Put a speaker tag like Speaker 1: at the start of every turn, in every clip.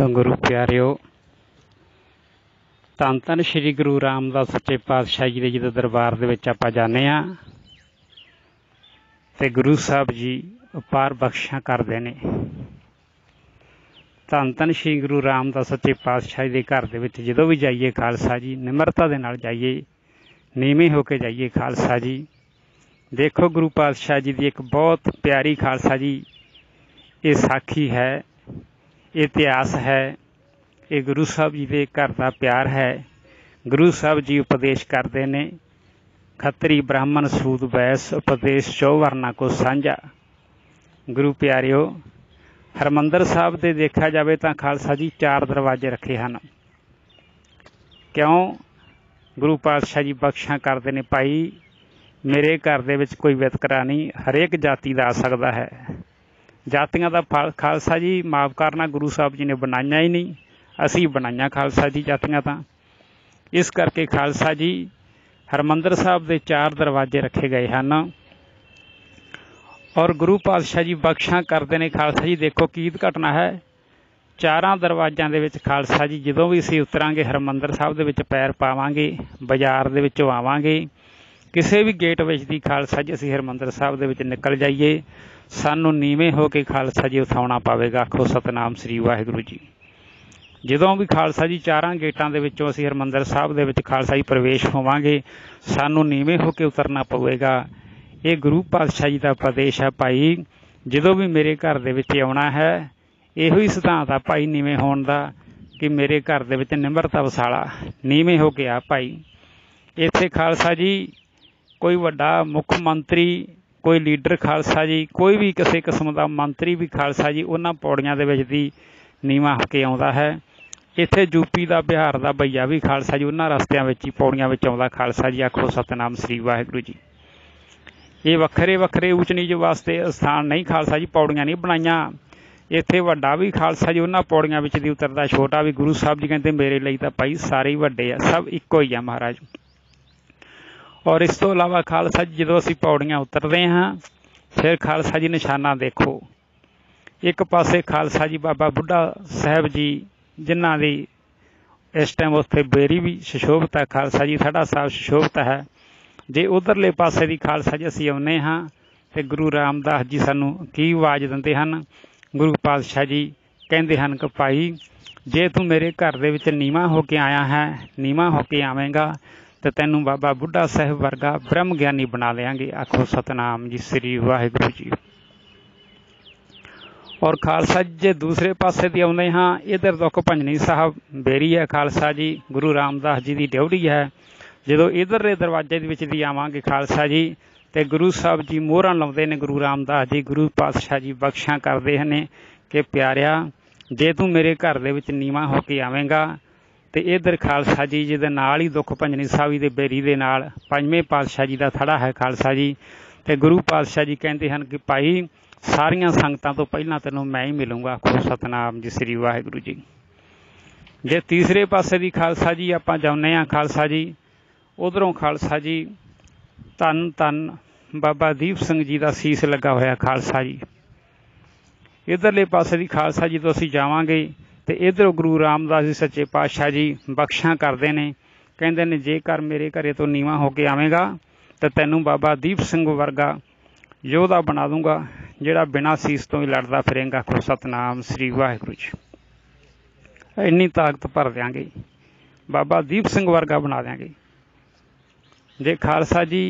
Speaker 1: तो गुरु प्यारिओ, धन धन श्री गुरु रामदास सच्चे पातशाह जी के जो दरबार दे विच आपां जाने आ ते गुरु साहब जी अपार बख्शिशां करदे ने। धन धन श्री गुरु रामदास सच्चे पातशाह दे घर दे विच जदों भी जाइए खालसा जी निमरता दे नाल जाइए, नीवें होके जाइए खालसा जी। देखो गुरु पातशाह जी की एक बहुत प्यारी खालसा जी ये साखी है, इतिहास है, ये गुरु साहब जी के घर का प्यार है। गुरु साहब जी उपदेश करते ने, खत्री ब्राह्मण सूद बैस उपदेश चौवर्णा को साझा। गुरु प्यारिओ, हरमंदर साहब से देखा जाए तो खालसा जी 4 दरवाजे रखे हैं। क्यों? गुरु पातशाह जी बख्शा करते ने, भाई मेरे घर दे विच कोई वितकरा नहीं, हरेक जाति का आ सकता है। जातियां का खालसा जी माफ करना, गुरु साहब जी ने बनाइया ही नहीं, असी बनाइया खालसा जी जातियां तां। इस करके खालसा जी हरमंदर साहब के 4 दरवाजे रखे गए हैं। और गुरु पातशाह जी बख्शा करते हैं खालसा जी। देखो की घटना है, 4 दरवाजों के विच खालसा जी जदों भी असीं उतरांगे हरमंदर साहब दे विच पैर पावांगे, बाजार दे विचों आवांगे, किसी भी गेट विच दी खालसा जी असीं हरमंदर साहब दे विच निकल जाइए, सानू नीवें होके खालसा जी उठाउणा पवेगा। आखो सतनाम श्री वाहिगुरू जी। जदों भी खालसा जी 4 गेटां दे विचों असीं हरमंदर साहब दे विच खालसा जी प्रवेश होवांगे, सानू नीवें होके उतरना पवेगा। ये गुरु पातशाह जी का उपदेश है। भाई जदों भी मेरे घर दे विच आउणा है, इहो ही सिद्धांत आ भाई नीवें होण दा, कि मेरे घर दे विच निमरता वसाला, नीवें होके आ भाई। इत्थे खालसा जी कोई वड्डा मुख मंत्री, कोई लीडर खालसा जी, कोई भी किसी किस्म का मंत्री भी खालसा जी उन्हां पौड़ियां दे विच दी नीवां होके आउंदा है। इत्थे यूपी का बिहार का भईया भी खालसा जी उन्हां रस्तियां विच ही पौड़ियां विच आउंदा खालसा जी। आखो सतनाम श्री वाहिगुरू जी। ये वक्खरे वक्खरे ऊच नीच वास्ते स्थान नहीं खालसा जी, पौड़ियां नहीं बनाईयां। इत्थे वड्डा भी खालसा जी उन्हां पौड़ियां विच दी उतरदा, छोटा भी। गुरु साहब जी कहंदे मेरे लिए तां भाई सारे ही वड्डे आ, सब इक्को ही आ महाराज। और इस तो इलावा खालसा जी जदों असीं पौड़ियां उतरते हाँ, फिर खालसा जी निशाना देखो। एक पासे खालसा जी बाबा बुढ़ा साहब जी जिन्हां दी इस टाइम उत्थे बेरी भी सुशोभित है, खालसा जी थड़ा साहब सुशोभित है। जे उधरले पासे दी खालसा जी असीं आउणे हाँ ते गुरु रामदास जी सानू की आवाज़ दिंदे हन। गुरु पातशाह जी कहंदे हन कि भाई जे तू मेरे घर दे विच नीवां होके आया है, नीवां होके आवेंगा तो तैनू बाबा बुढ़ा साहब वर्गा ब्रह्म ज्ञानी बना देंगे। आखो सतनाम जी श्री वाहिगुरू जी। और खालसा जी जे दूसरे पासे दी आउंदे हाँ, इधर दुख भंजनी साहब बेरी है खालसा जी, गुरु रामदास जी की ड्योढ़ी है। जदों इधरले दरवाजे दे विच दी आवांगे खालसा जी, ते गुरु साहब जी मोहरां लाउंदे ने गुरु रामदास जी। गुरु पातशाह जी बख्शिशां करदे हने कि प्यारिया जे तू मेरे घर दे विच नीवां होके आवेंगा ते इधर खालसा जी जी दे नाल ही दुख भंजनी साहब जी दे बेरी दे नाल 5वें पातशाह जी का थड़ा है खालसा जी। ते गुरु पातशाह जी कहते हैं कि भाई सारियां संगतां तो पहलां तैनूं मैं ही मिलूंगा। आखो सतनाम जी श्री वाहिगुरू जी। जे तीसरे पासे दी खालसा जी आपां जाउने आ खालसा जी, उधरों खालसा जी धन धन बाबा दीप सिंह जी का सीस लगा होया खालसा जी। इधरले पासे दी खालसा जी तो असीं जावांगे ते इधर गुरु रामदास जी सच्चे पातशाह जी बख्शिशां करते हैं, कहते ने जेकर मेरे घरे तो नीवां होके आवेगा तो तैनू बाबा दीप सिंह वर्गा योधा बना दूंगा, जिहड़ा बिना सीस तो ही लड़दा फिरेगा। आखो सतनाम श्री वाहिगुरू जी। इन्नी ताकत भर देंगे, बाबा दीप सिंह वर्गा बना देंगे। जे खालसा जी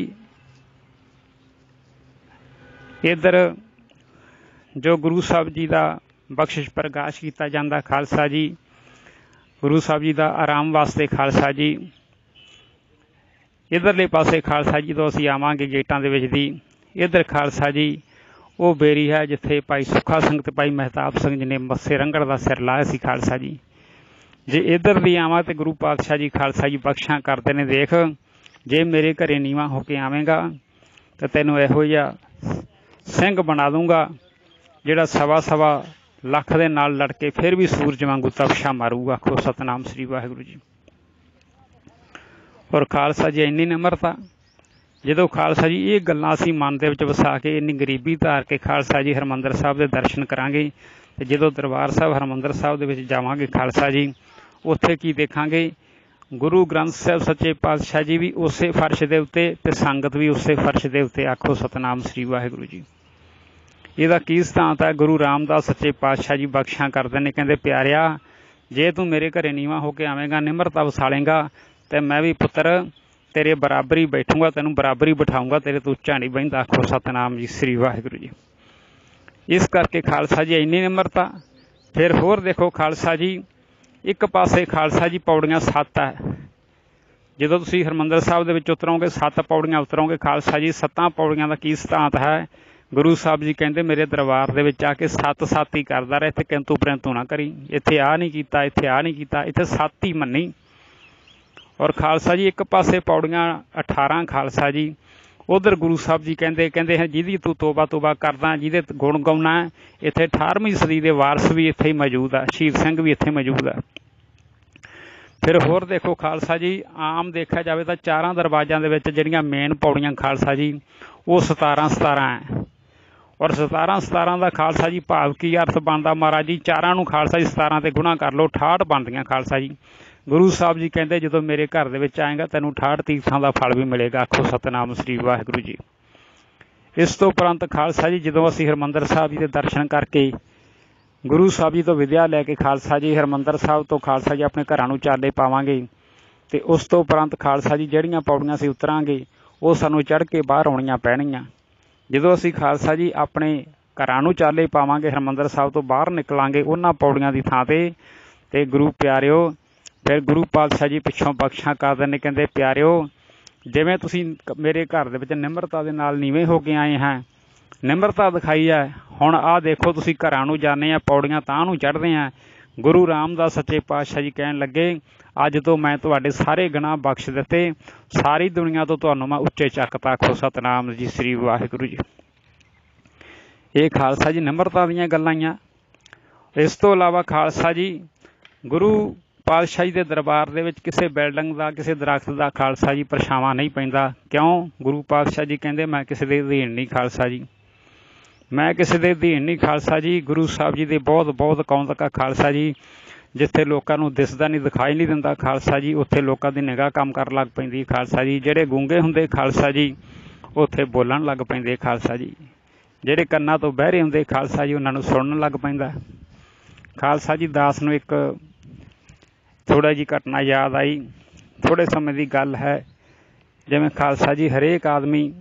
Speaker 1: इधर जो गुरु साहब जी का बख्शिश प्रकाश किया जाता, खालसा जी गुरु साहब जी का आराम वास्ते खालसा जी इधरले पासे खालसा जी तो असीं आवांगे गेटां दे विच दी। इधर खालसा जी वो बेरी है जिथे भाई सुखा सिंह ते भाई महताब सिंह जी ने मस्से रंगड़ का सिर लाया सी खालसा जी। जे इधर दी आवां तो गुरु पातशाह जी खालसा जी बख्शिशां करते ने, देख जे मेरे घरे नीवां होके आवेंगा तो तैनूं इहो जिहा सिंह बना दूंगा, जिहड़ा सवा सवा लख दे नाल लड़के फिर भी सूरज वांगू तपशा मारूगा। आखो सतनाम श्री वाहिगुरू जी। और खालसा जी इन्नी निमरता, ਜਦੋਂ ਖਾਲਸਾ ਜੀ ਇਹ ਗੱਲਾਂ ਅਸੀਂ ਮਨ ਦੇ ਵਿੱਚ ਵਸਾ ਕੇ ਇੰਨੀ ਗਰੀਬੀ ਧਾਰ ਕੇ ਖਾਲਸਾ ਜੀ ਹਰਿਮੰਦਰ ਸਾਹਿਬ ਦੇ ਦਰਸ਼ਨ ਕਰਾਂਗੇ ਤੇ ਜਦੋਂ ਦਰਬਾਰ ਸਾਹਿਬ ਹਰਿਮੰਦਰ ਸਾਹਿਬ ਦੇ ਵਿੱਚ ਜਾਵਾਂਗੇ ਖਾਲਸਾ ਜੀ, ਉੱਥੇ ਕੀ ਦੇਖਾਂਗੇ? ਗੁਰੂ ਗ੍ਰੰਥ ਸਾਹਿਬ ਸੱਚੇ ਪਾਤਸ਼ਾਹ ਜੀ ਵੀ ਉਸੇ ਫਰਸ਼ ਦੇ ਉੱਤੇ ਤੇ ਸੰਗਤ ਵੀ ਉਸੇ ਫਰਸ਼ ਦੇ ਉੱਤੇ। ਆਖੋ ਸਤਨਾਮ ਸ੍ਰੀ ਵਾਹਿਗੁਰੂ ਜੀ। ਇਹਦਾ ਕੀ ਸਿਧਾਂਤ ਹੈ? ਗੁਰੂ ਰਾਮਦਾਸ ਸੱਚੇ ਪਾਤਸ਼ਾਹ ਜੀ ਬਖਸ਼ਾਂ ਕਰਦੇ ਨੇ, ਕਹਿੰਦੇ ਪਿਆਰਿਆ, ਜੇ ਤੂੰ ਮੇਰੇ ਘਰੇ ਨੀਵਾਂ ਹੋ ਕੇ ਆਵੇਂਗਾ, ਨਿਮਰਤਾ ਵਸਾਲੇਂਗਾ, ਤੇ ਮੈਂ ਵੀ ਪੁੱਤਰ ਤੇਰੇ ਬਰਾਬਰੀ ਬੈਠੂੰਗਾ, ਤੈਨੂੰ ਬਰਾਬਰੀ ਬਿਠਾਊਂਗਾ, ਤੇਰੇ ਤੋਂ ਉੱਚਾ ਨਹੀਂ ਬਹਿੰਦਾ। ਆਖੋ ਸਤਨਾਮ ਜੀ ਸ੍ਰੀ ਵਾਹਿਗੁਰੂ ਜੀ। ਇਸ ਕਰਕੇ ਖਾਲਸਾ ਜੀ ਇੰਨੀ ਨਿਮਰਤਾ। ਫਿਰ ਹੋਰ ਦੇਖੋ ਖਾਲਸਾ ਜੀ, ਇੱਕ ਪਾਸੇ ਖਾਲਸਾ ਜੀ ਪੌੜੀਆਂ 7 ਹੈ। ਜਦੋਂ ਤੁਸੀਂ ਹਰਿਮੰਦਰ ਸਾਹਿਬ ਦੇ ਵਿੱਚ ਉਤਰੋਗੇ 7 ਪੌੜੀਆਂ ਉਤਰੋਗੇ ਖਾਲਸਾ ਜੀ। 7 ਪੌੜੀਆਂ ਦਾ ਕੀ ਸਿਧਾਂਤ ਹੈ? ਗੁਰੂ ਸਾਹਿਬ ਜੀ ਕਹਿੰਦੇ ਮੇਰੇ ਦਰਬਾਰ ਦੇ ਵਿੱਚ ਆ ਕੇ 7 ਹੀ ਕਰਦਾ ਰਹੇ, ਇੱਥੇ ਕਿੰਤੂ ਪ੍ਰੰਤੂ ਨਾ ਕਰੀ, ਇੱਥੇ ਆਹ ਨਹੀਂ ਕੀਤਾ, ਇੱਥੇ ਆਹ ਨਹੀਂ ਕੀਤਾ, ਇੱਥੇ 7 ਹੀ ਮੰਨੀ। ਔਰ ਖਾਲਸਾ ਜੀ ਇੱਕ ਪਾਸੇ ਪੌੜੀਆਂ 18 ਖਾਲਸਾ ਜੀ, ਉਧਰ ਗੁਰੂ ਸਾਹਿਬ ਜੀ ਕਹਿੰਦੇ ਹੈ ਜਿਹਦੀ ਤੂੰ ਤੋਬਾ ਕਰਦਾ, ਜਿਹਦੇ ਗੁਣ ਗਾਉਣਾ, ਇੱਥੇ 18ਵੀਂ ਸਦੀ ਦੇ ਵਾਰਸ ਵੀ ਇੱਥੇ ਹੀ ਮੌਜੂਦ ਆ, ਸ਼ਹੀਦ ਸਿੰਘ ਵੀ ਇੱਥੇ ਮੌਜੂਦ ਆ। ਫਿਰ ਹੋਰ ਦੇਖੋ ਖਾਲਸਾ ਜੀ, ਆਮ ਦੇਖਿਆ ਜਾਵੇ ਤਾਂ 4 ਦਰਵਾਜ਼ਿਆਂ ਦੇ ਵਿੱਚ ਜਿਹੜੀਆਂ ਮੇਨ ਪੌੜੀਆਂ ਖਾਲਸਾ ਜੀ ਉਹ 17 ਹੈ। ਔਰ 17 ਦਾ ਖਾਲਸਾ ਜੀ ਭਾਵ ਕੀ ਅਰਥ ਬਣਦਾ? ਮਹਾਰਾਜ ਜੀ 4 ਨੂੰ ਖਾਲਸਾ ਜੀ 17 ਤੇ ਗੁਣਾ ਕਰ ਲਓ, 68 ਬਣਦੀਆਂ ਖਾਲਸਾ ਜੀ। ਗੁਰੂ ਸਾਹਿਬ ਜੀ ਕਹਿੰਦੇ ਜਦੋਂ ਮੇਰੇ ਘਰ ਦੇ ਵਿੱਚ ਆਏਗਾ ਤੈਨੂੰ 68 ਤੀਰਥਾਂ ਦਾ ਫਲ ਵੀ ਮਿਲੇਗਾ। ਆਖੋ ਸਤਨਾਮ ਸ੍ਰੀ ਵਾਹਿਗੁਰੂ ਜੀ। ਇਸ ਤੋਂ ਉਪਰੰਤ ਖਾਲਸਾ ਜੀ ਜਦੋਂ ਅਸੀਂ ਹਰਿਮੰਦਰ ਸਾਹਿਬ ਜੀ ਦੇ ਦਰਸ਼ਨ ਕਰਕੇ ਗੁਰੂ ਸਾਹਿਬ ਜੀ ਤੋਂ ਵਿਦਿਆ ਲੈ ਕੇ ਖਾਲਸਾ ਜੀ ਹਰਿਮੰਦਰ ਸਾਹਿਬ ਤੋਂ ਖਾਲਸਾ ਜੀ ਆਪਣੇ ਘਰਾਂ ਨੂੰ ਚਾਲੇ ਪਾਵਾਂਗੇ, ਤੇ ਉਸ ਤੋਂ ਉਪਰੰਤ ਖਾਲਸਾ ਜੀ ਜਿਹੜੀਆਂ ਪੌੜੀਆਂ ਅਸੀਂ ਉਤਰਾਂਗੇ ਉਹ ਸਾਨੂੰ ਚੜ੍ਹ ਕੇ ਬਾਹਰ ਆਉਣੀਆਂ ਪੈਣਗੀਆਂ। ਜਦੋਂ ਅਸੀਂ ਖਾਲਸਾ ਜੀ ਆਪਣੇ ਘਰਾਂ ਨੂੰ ਚਾਲੇ ਪਾਵਾਂਗੇ, ਹਰਿਮੰਦਰ ਸਾਹਿਬ ਤੋਂ ਬਾਹਰ ਨਿਕਲਾਂਗੇ ਉਹਨਾਂ ਪੌੜੀਆਂ ਦੀ ਥਾਂ ਤੇ ਗੁਰੂ ਪਿਆਰਿਓ ਫਿਰ ਗੁਰੂ ਪਾਤਸ਼ਾਹ ਜੀ ਪਿੱਛੋਂ ਬਖਸ਼ਾਂ ਕਰ ਦਿੰਦੇ, ਕਹਿੰਦੇ ਪਿਆਰਿਓ ਜਿਵੇਂ ਤੁਸੀਂ ਮੇਰੇ ਘਰ ਦੇ ਵਿੱਚ ਨਿਮਰਤਾ ਦੇ ਨਾਲ ਨੀਵੇਂ ਹੋ ਕੇ ਆਏ ਹੈ, ਨਿਮਰਤਾ ਦਿਖਾਈ ਹੈ, ਹੁਣ ਆਹ ਦੇਖੋ ਤੁਸੀਂ ਘਰਾਂ ਨੂੰ ਜਾਂਦੇ ਆ, ਪੌੜੀਆਂ ਤਾਂ ਨੂੰ ਚੜ੍ਹਦੇ ਆ। ਗੁਰੂ ਰਾਮਦਾਸ ਸੱਚੇ ਪਾਤਸ਼ਾਹ ਜੀ ਕਹਿਣ ਲੱਗੇ ਅੱਜ ਤੋਂ ਮੈਂ ਤੁਹਾਡੇ ਸਾਰੇ ਗੁਨਾਹ ਬਖਸ਼ ਦਿੱਤੇ, ਸਾਰੀ ਦੁਨੀਆ ਤੋਂ ਤੁਹਾਨੂੰ ਮੈਂ ਉੱਚੇ ਚੱਕਤਾ। ਆਖੋ ਸਤਨਾਮ ਜੀ ਸ੍ਰੀ ਵਾਹਿਗੁਰੂ ਜੀ। ਇਹ ਖਾਲਸਾ ਜੀ ਨਿਮਰਤਾ ਦੀਆਂ ਗੱਲਾਂ ਹੀ ਆ। ਇਸ ਤੋਂ ਇਲਾਵਾ ਖਾਲਸਾ ਜੀ ਗੁਰੂ ਪਾਤਸ਼ਾਹ ਜੀ ਦੇ ਦਰਬਾਰ ਦੇ ਵਿੱਚ ਕਿਸੇ ਬਿਲਡਿੰਗ ਦਾ ਕਿਸੇ ਦਰਖਤ ਦਾ ਖਾਲਸਾ ਜੀ ਪਰਛਾਵਾਂ ਨਹੀਂ ਪੈਂਦਾ। ਕਿਉਂ? ਗੁਰੂ ਪਾਤਸ਼ਾਹ ਜੀ ਕਹਿੰਦੇ ਮੈਂ ਕਿਸੇ ਦੇ ਅਧੀਨ ਨਹੀਂ ਖਾਲਸਾ ਜੀ, ਮੈਂ ਕਿਸੇ ਦੇ ਅਧੀਨ ਨਹੀਂ ਖਾਲਸਾ ਜੀ। ਗੁਰੂ ਸਾਹਿਬ ਜੀ ਦੇ ਬਹੁਤ ਕੌਂਤਕ ਆ ਖਾਲਸਾ ਜੀ। ਜਿੱਥੇ ਲੋਕਾਂ ਨੂੰ ਦਿਸਦਾ ਨਹੀਂ ਦਿਖਾਈ ਨਹੀਂ ਦਿੰਦਾ ਖਾਲਸਾ ਜੀ, ਉੱਥੇ ਲੋਕਾਂ ਦੀ ਨਿਗਾਹ ਕੰਮ ਕਰਨ ਲੱਗ ਪੈਂਦੀ ਖਾਲਸਾ ਜੀ। ਜਿਹੜੇ ਗੂੰਗੇ ਹੁੰਦੇ ਖਾਲਸਾ ਜੀ ਉੱਥੇ ਬੋਲਣ ਲੱਗ ਪੈਂਦੇ ਖਾਲਸਾ ਜੀ। ਜਿਹੜੇ ਕੰਨਾਂ ਤੋਂ ਬਹਿਰੇ ਹੁੰਦੇ ਖਾਲਸਾ ਜੀ ਉਹਨਾਂ ਨੂੰ ਸੁਣਨ ਲੱਗ ਪੈਂਦਾ ਖਾਲਸਾ ਜੀ। ਦਾਸ ਨੂੰ ਇੱਕ ਥੋੜ੍ਹਾ ਜਿਹੀ ਘਟਨਾ ਯਾਦ ਆਈ, ਥੋੜ੍ਹੇ ਸਮੇਂ ਦੀ ਗੱਲ ਹੈ। ਜਿਵੇਂ ਖਾਲਸਾ ਜੀ ਹਰੇਕ ਆਦਮੀ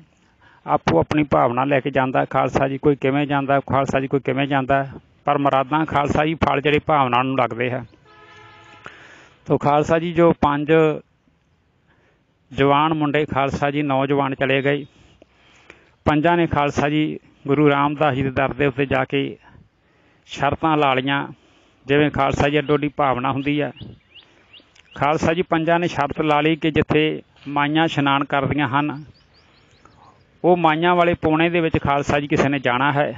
Speaker 1: ਆਪੋ ਆਪਣੀ ਭਾਵਨਾ ਲੈ ਕੇ ਜਾਂਦਾ ਖਾਲਸਾ ਜੀ, ਕੋਈ ਕਿਵੇਂ ਜਾਂਦਾ ਖਾਲਸਾ ਜੀ, ਕੋਈ ਕਿਵੇਂ ਜਾਂਦਾ, ਪਰ ਮੁਰਾਦਾਂ ਖਾਲਸਾ ਜੀ ਫਲ ਜਿਹੜੇ ਭਾਵਨਾ ਨੂੰ ਲੱਗਦੇ ਹੈ। ਤੋ ਖਾਲਸਾ ਜੀ ਜੋ 5 ਜਵਾਨ ਮੁੰਡੇ ਖਾਲਸਾ ਜੀ ਨੌਜਵਾਨ ਚਲੇ ਗਏ, 5 ਨੇ ਖਾਲਸਾ ਜੀ ਗੁਰੂ ਰਾਮਦਾਸ ਜੀ ਦੇ ਦਰ ਦੇ ਉੱਤੇ ਜਾ ਕੇ ਸ਼ਰਤਾਂ ਲਾ ਲਈਆਂ। ਜਿਵੇਂ ਖਾਲਸਾ ਜੀ ਅੱਡੋ ਅੱਡੀ ਭਾਵਨਾ ਹੁੰਦੀ ਹੈ, ਖਾਲਸਾ ਜੀ 5 ਨੇ ਸ਼ਰਤ ਲਾ ਲਈ ਕਿ ਜਿੱਥੇ ਮਾਈਆਂ ਇਸ਼ਨਾਨ ਕਰਦੀਆਂ ਹਨ ਉਹ ਮਾਈਆਂ ਵਾਲੇ ਪੌਣੇ ਦੇ ਵਿੱਚ ਖਾਲਸਾ ਜੀ ਕਿਸੇ ਨੇ ਜਾਣਾ ਹੈ।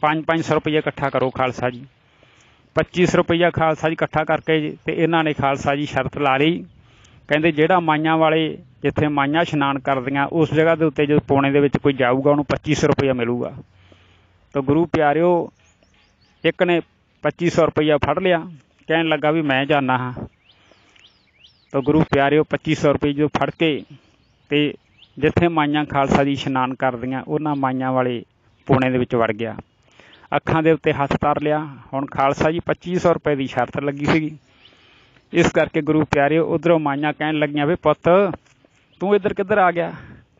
Speaker 1: 500 ਰੁਪਈਆ ਇਕੱਠਾ ਕਰੋ ਖਾਲਸਾ ਜੀ, 2500 ਰੁਪਈਆ ਖਾਲਸਾ ਜੀ ਇਕੱਠਾ ਕਰਕੇ ਤੇ ਇਹਨਾਂ ਨੇ ਖਾਲਸਾ ਜੀ ਸ਼ਰਤ ਲਾ ਲਈ। ਕਹਿੰਦੇ ਜਿਹੜਾ ਮਾਈਆਂ ਵਾਲੇ ਜਿੱਥੇ ਮਾਈਆਂ ਇਸ਼ਨਾਨ ਕਰਦੀਆਂ ਉਸ ਜਗ੍ਹਾ ਦੇ ਉੱਤੇ ਜਦੋਂ ਪੌਣੇ ਦੇ ਵਿੱਚ ਕੋਈ ਜਾਊਗਾ ਉਹਨੂੰ 2500 ਰੁਪਈਆ ਮਿਲੂਗਾ। ਤਾਂ ਗੁਰੂ ਪਿਆਰਿਓ ਇੱਕ ਨੇ 2500 ਰੁਪਈਆ ਫੜ ਲਿਆ, ਕਹਿਣ ਲੱਗਾ ਵੀ ਮੈਂ ਜਾਂਦਾ ਹਾਂ। ਤਾਂ ਗੁਰੂ ਪਿਆਰਿਓ 2500 ਰੁਪਏ ਜੋ ਫੜ ਕੇ ਤੇ ਜਿੱਥੇ ਮਾਈਆਂ ਖਾਲਸਾ ਜੀ ਇਸ਼ਨਾਨ ਕਰਦੀਆਂ ਉਹਨਾਂ ਮਾਈਆਂ ਵਾਲੇ ਪੌਣੇ ਦੇ ਵਿੱਚ ਵੜ ਗਿਆ, ਅੱਖਾਂ ਦੇ ਉੱਤੇ ਹੱਥ ਧਰ ਲਿਆ। ਹੁਣ ਖਾਲਸਾ ਜੀ 2500 ਰੁਪਏ ਦੀ ਸ਼ਰਤ ਲੱਗੀ ਸੀਗੀ। ਇਸ ਕਰਕੇ ਗੁਰੂ ਪਿਆਰਿਓ ਉੱਧਰੋਂ ਮਾਈਆਂ ਕਹਿਣ ਲੱਗੀਆਂ ਵੀ ਪੁੱਤ ਤੂੰ ਇੱਧਰ ਕਿੱਧਰ ਆ ਗਿਆ।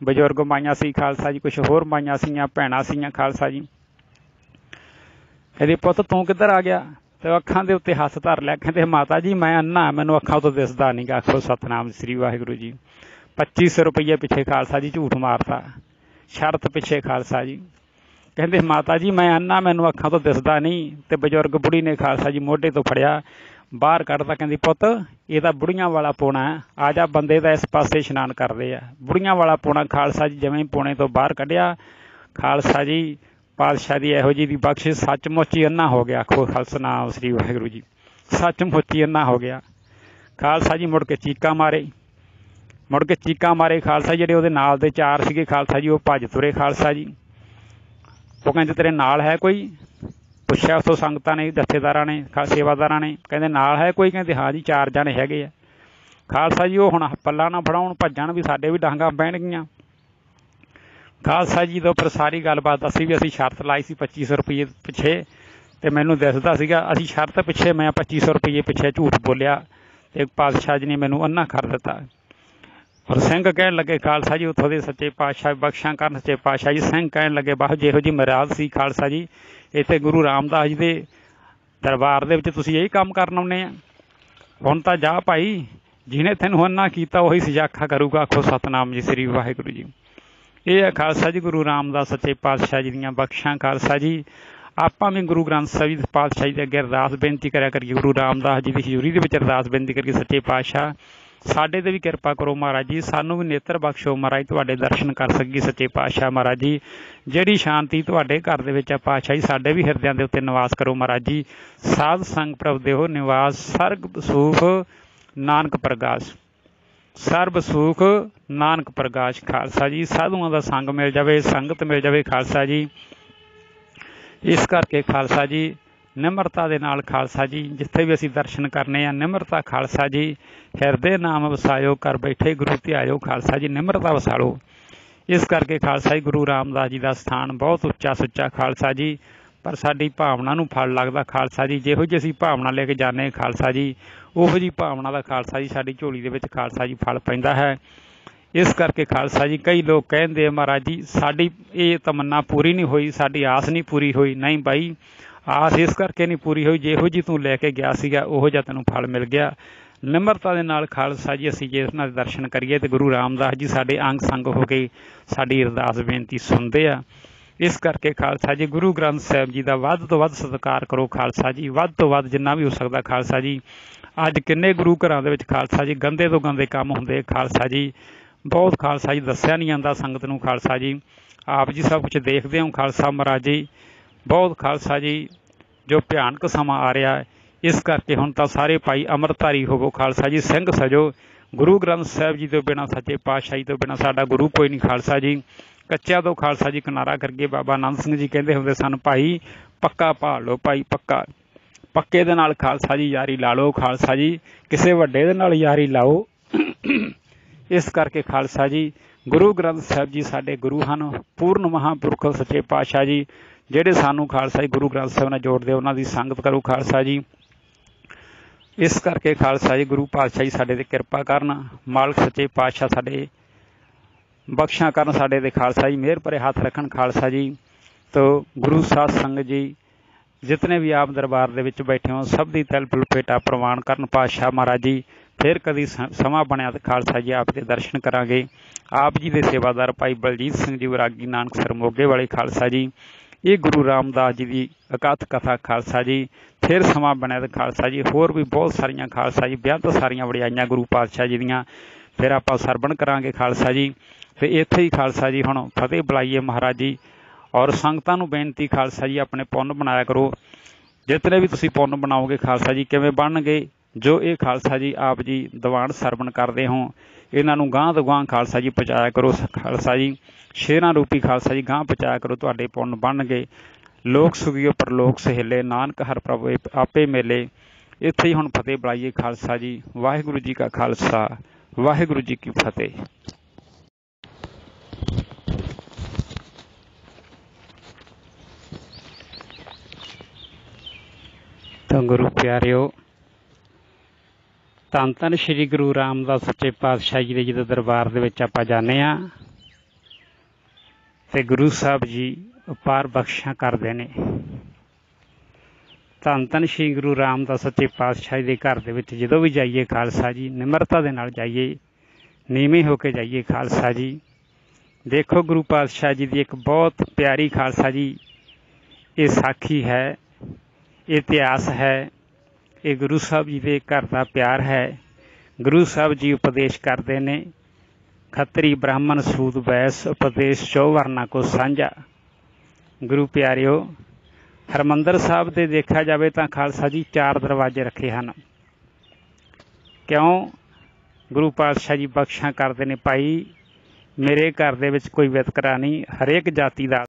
Speaker 1: ਬਜ਼ੁਰਗ ਮਾਈਆਂ ਸੀ ਖਾਲਸਾ ਜੀ, ਕੁਛ ਹੋਰ ਮਾਈਆਂ ਸੀਗੀਆਂ, ਭੈਣਾਂ ਸੀਗੀਆਂ ਖਾਲਸਾ ਜੀ। ਕਹਿੰਦੇ ਪੁੱਤ ਤੂੰ ਕਿੱਧਰ ਆ ਗਿਆ, ਤੇ ਅੱਖਾਂ ਦੇ ਉੱਤੇ ਹੱਥ ਧਰ ਲਿਆ। ਕਹਿੰਦੇ ਮਾਤਾ ਜੀ ਮੈਂ ਅੰਨਾ, ਮੈਨੂੰ ਅੱਖਾਂ ਤੋਂ ਦਿਸਦਾ ਨਹੀਂ ਗਾ। ਆਖੋ ਸਤਨਾਮ ਸ੍ਰੀ ਵਾਹਿਗੁਰੂ ਜੀ। 2500 ਰੁਪਈਏ ਪਿੱਛੇ ਖਾਲਸਾ ਜੀ ਝੂਠ ਮਾਰਤਾ, ਸ਼ਰਤ ਪਿੱਛੇ ਖਾਲਸਾ ਜੀ। ਕਹਿੰਦੇ ਮਾਤਾ ਜੀ ਮੈਂ ਅੰਨਾ, ਮੈਨੂੰ ਅੱਖਾਂ ਤੋਂ ਦਿਸਦਾ ਨਹੀਂ। ਤੇ ਬਜ਼ੁਰਗ ਬੁੜੀ ਨੇ ਖਾਲਸਾ ਜੀ ਮੋਢੇ ਤੋਂ ਫੜਿਆ, ਬਾਹਰ ਕੱਢਦਾ। ਕਹਿੰਦੀ ਪੁੱਤ ਇਹ ਤਾਂ ਬੁੜੀਆਂ ਵਾਲਾ ਪੌਣਾ, ਆ ਜਾ, ਬੰਦੇ ਤਾਂ ਇਸ ਪਾਸੇ ਇਸ਼ਨਾਨ ਕਰਦੇ ਆ, ਬੁੜੀਆਂ ਵਾਲਾ ਪੌਣਾ। ਖਾਲਸਾ ਜੀ ਜਿਵੇਂ ਪੌਣੇ ਤੋਂ ਬਾਹਰ ਕੱਢਿਆ, ਖਾਲਸਾ ਜੀ ਪਾਤਸ਼ਾਹ ਦੀ ਇਹੋ ਜਿਹੀ ਦੀ ਬਖਸ਼ਿਸ਼, ਸੱਚਮੁੱਚ ਹੀ ਅੰਨਾ ਹੋ ਗਿਆ। ਆਖੋ ਸਤਿਨਾਮ ਸ੍ਰੀ ਵਾਹਿਗੁਰੂ ਜੀ। ਸੱਚਮੁੱਚ ਹੀ ਅੰਨਾ ਹੋ ਗਿਆ। ਖਾਲਸਾ ਜੀ ਮੁੜ ਕੇ ਚੀਕਾਂ ਮਾਰੇ, मुड़ के चीकां मारे खालसा जी, जिहड़े उहदे नाल दे 4 सीगे खालसा जी, वो भज तुरे खालसा जी। वो कहंदे तेरे नाल है कोई? पुछया उथों संगतां ने, जथेदारां ने, सेवादारां ने, कहंदे नाल है कोई? कहंदे हाँ जी 4 जणे हैगे आ। खालसा जी वो हुण पल्ला ना फड़ाउण, भज्जण भी साडे भी डांगां पैणगीਆਂ। खालसा जी तो फिर सारी गलबात दसी भी असीं शर्त लाई सी 2500 रुपये पिछे, ते मैनूं दिसदा सीगा असीं शर्त पिछे मैं 2500 रुपये पिछे झूठ बोलिया ते पातशाह जी ने मैनूं अन्ना कर दिता। और सिंह कहण लगे खालसा जी उत्थों दे सच्चे पातशाह बख्शां करन सच्चे पातशाह जी। सिंह कहण लगे बाह जिहो जी मराद सी खालसा जी, इत्थे गुरु रामदास जी दे दरबार दे विच तुसीं यही काम करन आउंदे आ। हुण तां जा भाई, जिहने तैनूं अन्ना कीता उही सजाखा करूगा। आखो सतनाम जी श्री वाहिगुरू जी। ये है खालसा जी गुरु रामदास सच्चे पातशाह जी दीआं बख्शां। खालसा जी आपां भी गुरु ग्रंथ ਸਾਹਿਬ जी पातशाह जी दे अगे अरदास बेनती करिया करिए, गुरु रामदास जी की हजूरी दे विच अरदास बेनती करिए सच्चे पातशाह साडे ते भी किरपा करो महाराज जी, सानू भी नेत्र बख्शो महाराज, तुहाडे दर्शन कर सकीए सच्चे पातशाह महाराज जी। जिहड़ी शांति तुहाडे घर दे विच आ पातशाह जी, साडे भी हिरदियां दे उत्ते निवास करो महाराज जी। साध संग प्रभ देहो निवास, सर्ग सुख नानक प्रकाश, सर्ब सुख नानक प्रकाश। खालसा जी साधुआं दा संग मिल जावे, संगत मिल जावे खालसा जी। इस करके खालसा जी निमरता दे नाल खालसा जी जिथे भी असीं दर्शन करने आ, निमरता खालसा जी हिरदे नाम वसायो, कर बैठे गुरु ध्यायो खालसा जी, निमरता वसा लो। इस करके खालसा जी गुरु रामदास जी का स्थान बहुत उच्चा सुच्चा खालसा जी। पर साडी भावना नूं फल लगदा खालसा जी, जिहो जी असीं भावना लेके जाने खालसा जी, उहो जी भावना दा खालसा जी साडी झोली दे विच खालसा जी फल पैंदा है। इस करके खालसा जी कई लोग कहते महाराज जी साडी ये तमन्ना पूरी नहीं हुई, साडी आस नहीं पूरी हुई। नहीं भाई, आस इस करके नहीं पूरी हुई, जिहो जी तूं लैके गया सीगा उहो जिहा तैनूं फल मिल गया। निमरता दे नाल खालसा जी असीं जे उन्हां दे दर्शन करिए तो गुरु रामदास जी साडे अंग संग हो के साडी अरदास बेनती सुनते आ। इस करके खालसा जी गुरु ग्रंथ साहिब जी का वध तो वध सत्कार करो खालसा जी, वध तो वध जिन्ना भी हो सकता खालसा जी। अज किन्ने गुरु घरां दे विच खालसा जी गंदे तो गंदे काम हुंदे खालसा जी, बहुत खालसा जी दस्सिया नहीं आंदा संगत नूं खालसा जी। आप जी सब कुछ देखते हो खालसा महाराज जी, बहुत खालसा जी जो भयानक समा आ रहा है। इस करके हुण तां सारे भाई अमरधारी होवो खालसा जी, सिंह सजो। गुरु ग्रंथ साहिब जी तो बिना सच्चे पातशाही तो बिना साडा गुरु कोई नहीं खालसा जी। कच्चा तो खालसा जी किनारा करके बाबा आनंद सिंह जी कहते होंदे सन भाई पक्का भाल लो भाई, पक्का पक्के दे नाल खालसा जी यारी ला लो खालसा जी, किसी वड्डे दे नाल यारी लाओ। इस करके खालसा जी गुरु ग्रंथ साहिब जी साडे गुरु हन, पूर्ण महापुरख सच्चे पातशाह जी, जिहड़े सानू खालसा जी गुरु ग्रंथ साहिब नाल जोड़दे उन्हां दी संगत करो खालसा जी। इस करके खालसा जी गुरु पातशाह जी साडे ते किरपा करन, मालक सच्चे पातशाह साडे बख्शा करन साडे ते खालसा जी, मेहर भरे हाथ रखन खालसा जी। तो गुरु साध संगत जी जितने भी आप दरबार दे विच बैठे हो सब दी तल लपेटा प्रवान करन पातशाह महाराज जी। फिर कभी समा बनया तो खालसा जी आपके दर्शन करांगे। आप जी के सेवादार भाई बलजीत सिंह जी वैरागी नानक सर मोगे वाले खालसा जी, ये गुरु रामदास जी की अकथ कथा खालसा जी। फिर समा बनया तो खालसा जी होर भी बहुत सारिया खालसा जी बेहद सारिया वड़ियाइयां गुरु पातशाह जी दियां फिर आप सरवण करांगे खालसा जी। तो इत्थे ही खालसा जी हुण फतेह बुलाइए महाराज जी। और संगतां नूं बेनती खालसा जी अपने पुन्न बनाया करो, जितने भी तुसीं पुन्न बनाओगे खालसा जी किवें बनणगे, जो ये खालसा जी आप जी दीवान सरवण करते हो इन्हां नूं गांह तो गांह खालसा जी पहुँचाया करो खालसा जी। शेरां रूपी खालसा जी गांह पहुँचाया करो, तुहाडे पुन्न बनणगे। लोक सुखियो परलोक सहेले, नानक हर प्रभु आपे मेले। इत्थे ही हुण फतेह बुलाइए खालसा जी। वाहिगुरू जी का खालसा, वाहिगुरू जी की फतेह। तो गुरु प्यारिओ, धन धन श्री गुरु रामदास सच्चे पातशाह जी के जो दरबार दे विच आपां जाने आ ते गुरु साहब जी अपार बख्शिशां करदे ने। धन धन श्री गुरु रामदास सच्चे पातशाह जी के घर दे विच जदों भी जाइए खालसा जी निमरता दे नाल जाइए, नीवें होके जाइए खालसा जी। देखो गुरु पातशाह जी की एक बहुत प्यारी खालसा जी ये साखी है, इतिहास है, ये गुरु साहब जी के घर का प्यार है। गुरु साहब जी उपदेश करते ने, खत्री ब्राह्मण सूद बैस उपदेश चौवर्णा को साझा। गुरु प्यारिओ, हरमंदर साहब से देखा जाए तो खालसा जी 4 दरवाजे रखे हैं। क्यों? ਗੁਰੂ ਪਾਤਸ਼ਾਹ ਜੀ ਬਖਸ਼ਾਂ ਕਰਦੇ ਨੇ ਭਾਈ, ਮੇਰੇ ਘਰ ਦੇ ਵਿੱਚ ਕੋਈ ਵਿਤਕਰਾ ਨਹੀਂ, ਹਰੇਕ ਜਾਤੀ ਦਾ